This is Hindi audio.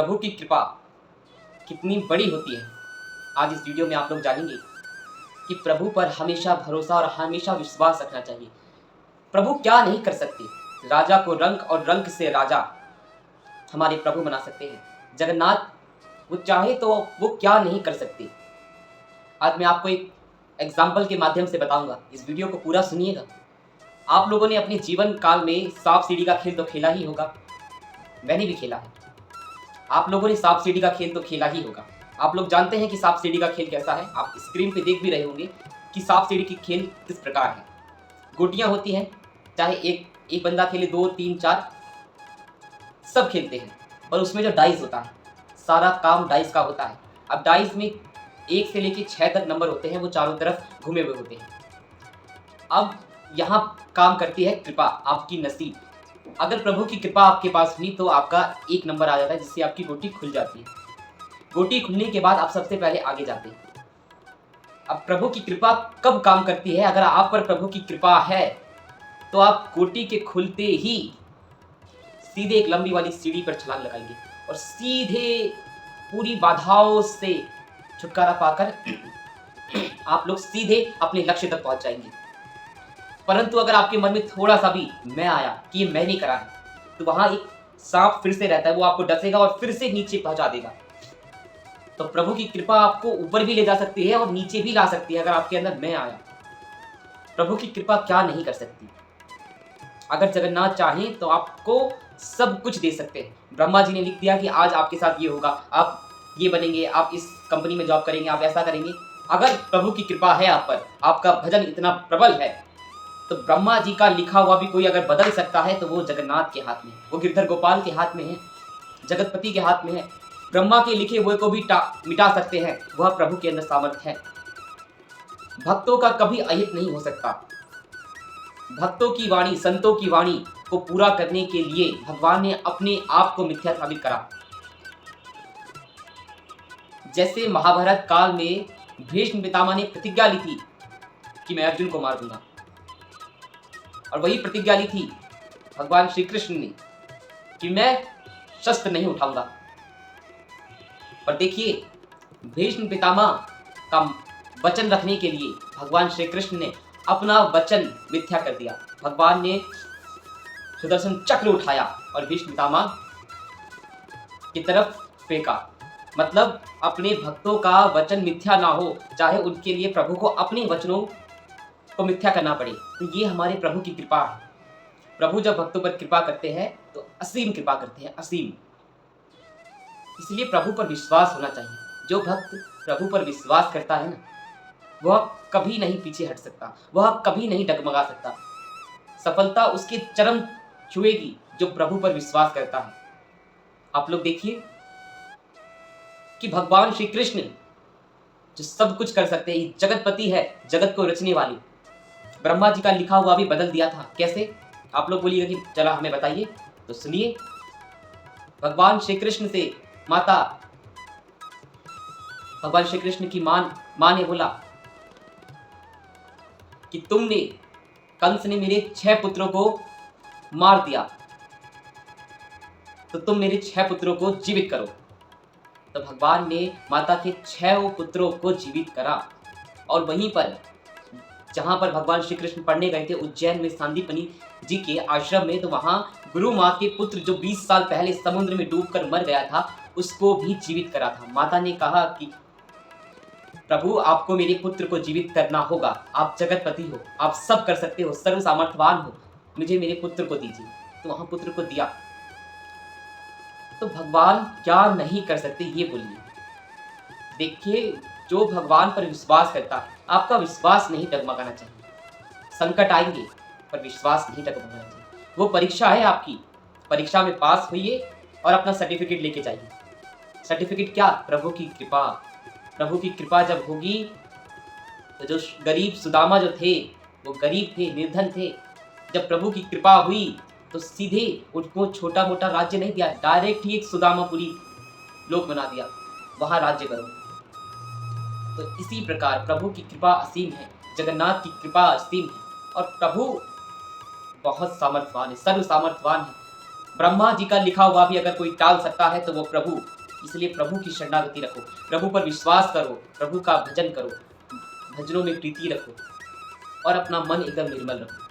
प्रभु की कृपा कितनी बड़ी होती है, आज इस वीडियो में आप लोग जानेंगे कि प्रभु पर हमेशा भरोसा और हमेशा विश्वास रखना चाहिए। प्रभु क्या नहीं कर सकते, राजा को रंक और रंक से राजा हमारे प्रभु बना सकते हैं। जगन्नाथ वो चाहे तो वो क्या नहीं कर सकते। आज मैं आपको एक एग्जाम्पल के माध्यम से बताऊंगा, इस वीडियो को पूरा सुनिएगा। आप लोगों ने अपने जीवन काल में सांप सीढ़ी का खेल तो खेला ही होगा, मैंने भी खेला है। आप लोगों ने सांप सीढ़ी का खेल तो खेला ही होगा। आप लोग जानते हैं कि सांप सीढ़ी का खेल कैसा है। आप स्क्रीन पे देख भी रहे होंगे कि सांप सीढ़ी की खेल किस प्रकार है। गोटियां होती हैं, चाहे एक बंदा खेले, 2, 3, 4 सब खेलते हैं। और उसमें जो डाइस होता है, सारा काम डाइस का होता है। अब डाइस में 1 से लेके 6 तक नंबर होते हैं, वो चारों तरफ घूमे हुए होते हैं। अब यहाँ काम करती है कृपा, आपकी नसीब। अगर प्रभु की कृपा आपके पास हुई तो आपका 1 नंबर आ जाता है, जिससे आपकी गोटी खुल जाती है। गोटी खुलने के बाद आप सबसे पहले आगे जाते हैं। अब प्रभु की कृपा कब काम करती है? अगर आप पर प्रभु की कृपा है तो आप गोटी के खुलते ही सीधे एक लंबी वाली सीढ़ी पर छलांग लगाएंगे और सीधे पूरी बाधाओं से छुटकारा पाकर आप लोग सीधे अपने लक्ष्य तक पहुंच जाएंगे। परंतु अगर आपके मन में थोड़ा सा भी मैं आया कि ये मैं नहीं करा है, तो वहां एक सांप फिर से रहता है, वो आपको डसेगा और फिर से नीचे पहुंचा देगा। तो प्रभु की कृपा आपको ऊपर भी ले जा सकती है और नीचे भी ला सकती है। अगर आपके अंदर मैं आया, प्रभु की कृपा क्या नहीं कर सकती। अगर जगन्नाथ चाहें तो आपको सब कुछ दे सकते हैं। ब्रह्मा जी ने लिख दिया कि आज आपके साथ ये होगा, आप ये बनेंगे, आप इस कंपनी में जॉब करेंगे, आप ऐसा करेंगे। अगर प्रभु की कृपा है आप पर, आपका भजन इतना प्रबल है, तो ब्रह्मा जी का लिखा हुआ भी कोई अगर बदल सकता है तो वो जगन्नाथ के हाथ में है, वो गिरधर गोपाल के हाथ में है, जगतपति के हाथ में है। ब्रह्मा के लिखे हुए को भी मिटा सकते हैं, वह प्रभु के अंदर सामर्थ्य है। भक्तों का कभी अहित नहीं हो सकता। भक्तों की वाणी, संतों की वाणी को पूरा करने के लिए भगवान ने अपने आप को मिथ्या साबित करा। जैसे महाभारत काल में भीष्म पितामह ने प्रतिज्ञा ली थी कि मैं अर्जुन को मार दूंगा, और वही प्रतिज्ञा ली थी भगवान श्री कृष्ण ने कि मैं शस्त्र नहीं उठाऊंगा। पर देखिए, भीष्म पितामह का वचन रखने के लिए भगवान श्री कृष्ण ने अपना वचन मिथ्या कर दिया। भगवान ने सुदर्शन चक्र उठाया और भीष्म पितामह की तरफ फेंका। मतलब अपने भक्तों का वचन मिथ्या ना हो, चाहे उनके लिए प्रभु को अपने वचनों को मिथ्या करना पड़े। तो ये हमारे प्रभु की कृपा है। प्रभु जब भक्तों पर कृपा करते हैं तो असीम कृपा करते हैं, असीम। इसलिए प्रभु पर विश्वास होना चाहिए। जो भक्त प्रभु पर विश्वास करता है ना, वह कभी नहीं पीछे हट सकता, वह कभी नहीं डगमगा सकता। सफलता उसके चरम छुएगी जो प्रभु पर विश्वास करता है। आप लोग देखिए कि भगवान श्री कृष्ण जो सब कुछ कर सकते हैं, जगतपति है, जगत को रचने वाली, ब्रह्मा जी का लिखा हुआ भी बदल दिया था। कैसे? आप लोग बोलिएगा कि चला हमें बताइए, तो सुनिए। भगवान श्री कृष्ण से भगवान श्री कृष्ण की मां ने बोला कि तुमने, कंस ने मेरे 6 पुत्रों को मार दिया, तो तुम मेरे 6 पुत्रों को जीवित करो। तो भगवान ने माता के 6 पुत्रों को जीवित करा। और वहीं पर जहां पर भगवान श्री कृष्ण पढ़ने गए थे, उज्जैन में सांदीपनि जी के आश्रम में, तो वहां गुरु माँ के पुत्र जो 20 साल पहले समुद्र में डूबकर मर गया था, उसको भी जीवित करा था। माता ने कहा कि प्रभु, आपको मेरे पुत्र को जीवित करना होगा, आप जगतपति हो, आप सब कर सकते हो, सर्व सामर्थ्यवान हो, मुझे मेरे पुत्र को दीजिए। तो वहां पुत्र को दिया। तो भगवान क्या नहीं कर सकते, ये बोलिए। देखिए, जो भगवान पर विश्वास करता है, आपका विश्वास नहीं डगमगाना चाहिए। संकट आएंगे पर विश्वास नहीं डगमगाना चाहिए। वो परीक्षा है आपकी, परीक्षा में पास होइए और अपना सर्टिफिकेट लेके जाइए। सर्टिफिकेट क्या? प्रभु की कृपा। प्रभु की कृपा जब होगी तो जो गरीब सुदामा जो थे, वो गरीब थे, निर्धन थे, जब प्रभु की कृपा हुई तो सीधे उनको छोटा मोटा राज्य नहीं दिया, डायरेक्ट ही एक सुदामापुरी लोक बना दिया, वहां राज्य करो। तो इसी प्रकार प्रभु की कृपा असीम है, जगन्नाथ की कृपा असीम है, और प्रभु बहुत सामर्थ्यवान है, सर्व सामर्थ्यवान है। ब्रह्मा जी का लिखा हुआ भी अगर कोई टाल सकता है तो वो प्रभु इसलिए प्रभु की शरणागति रखो, प्रभु पर विश्वास करो, प्रभु का भजन करो, भजनों में प्रीति रखो और अपना मन एकदम निर्मल रखो।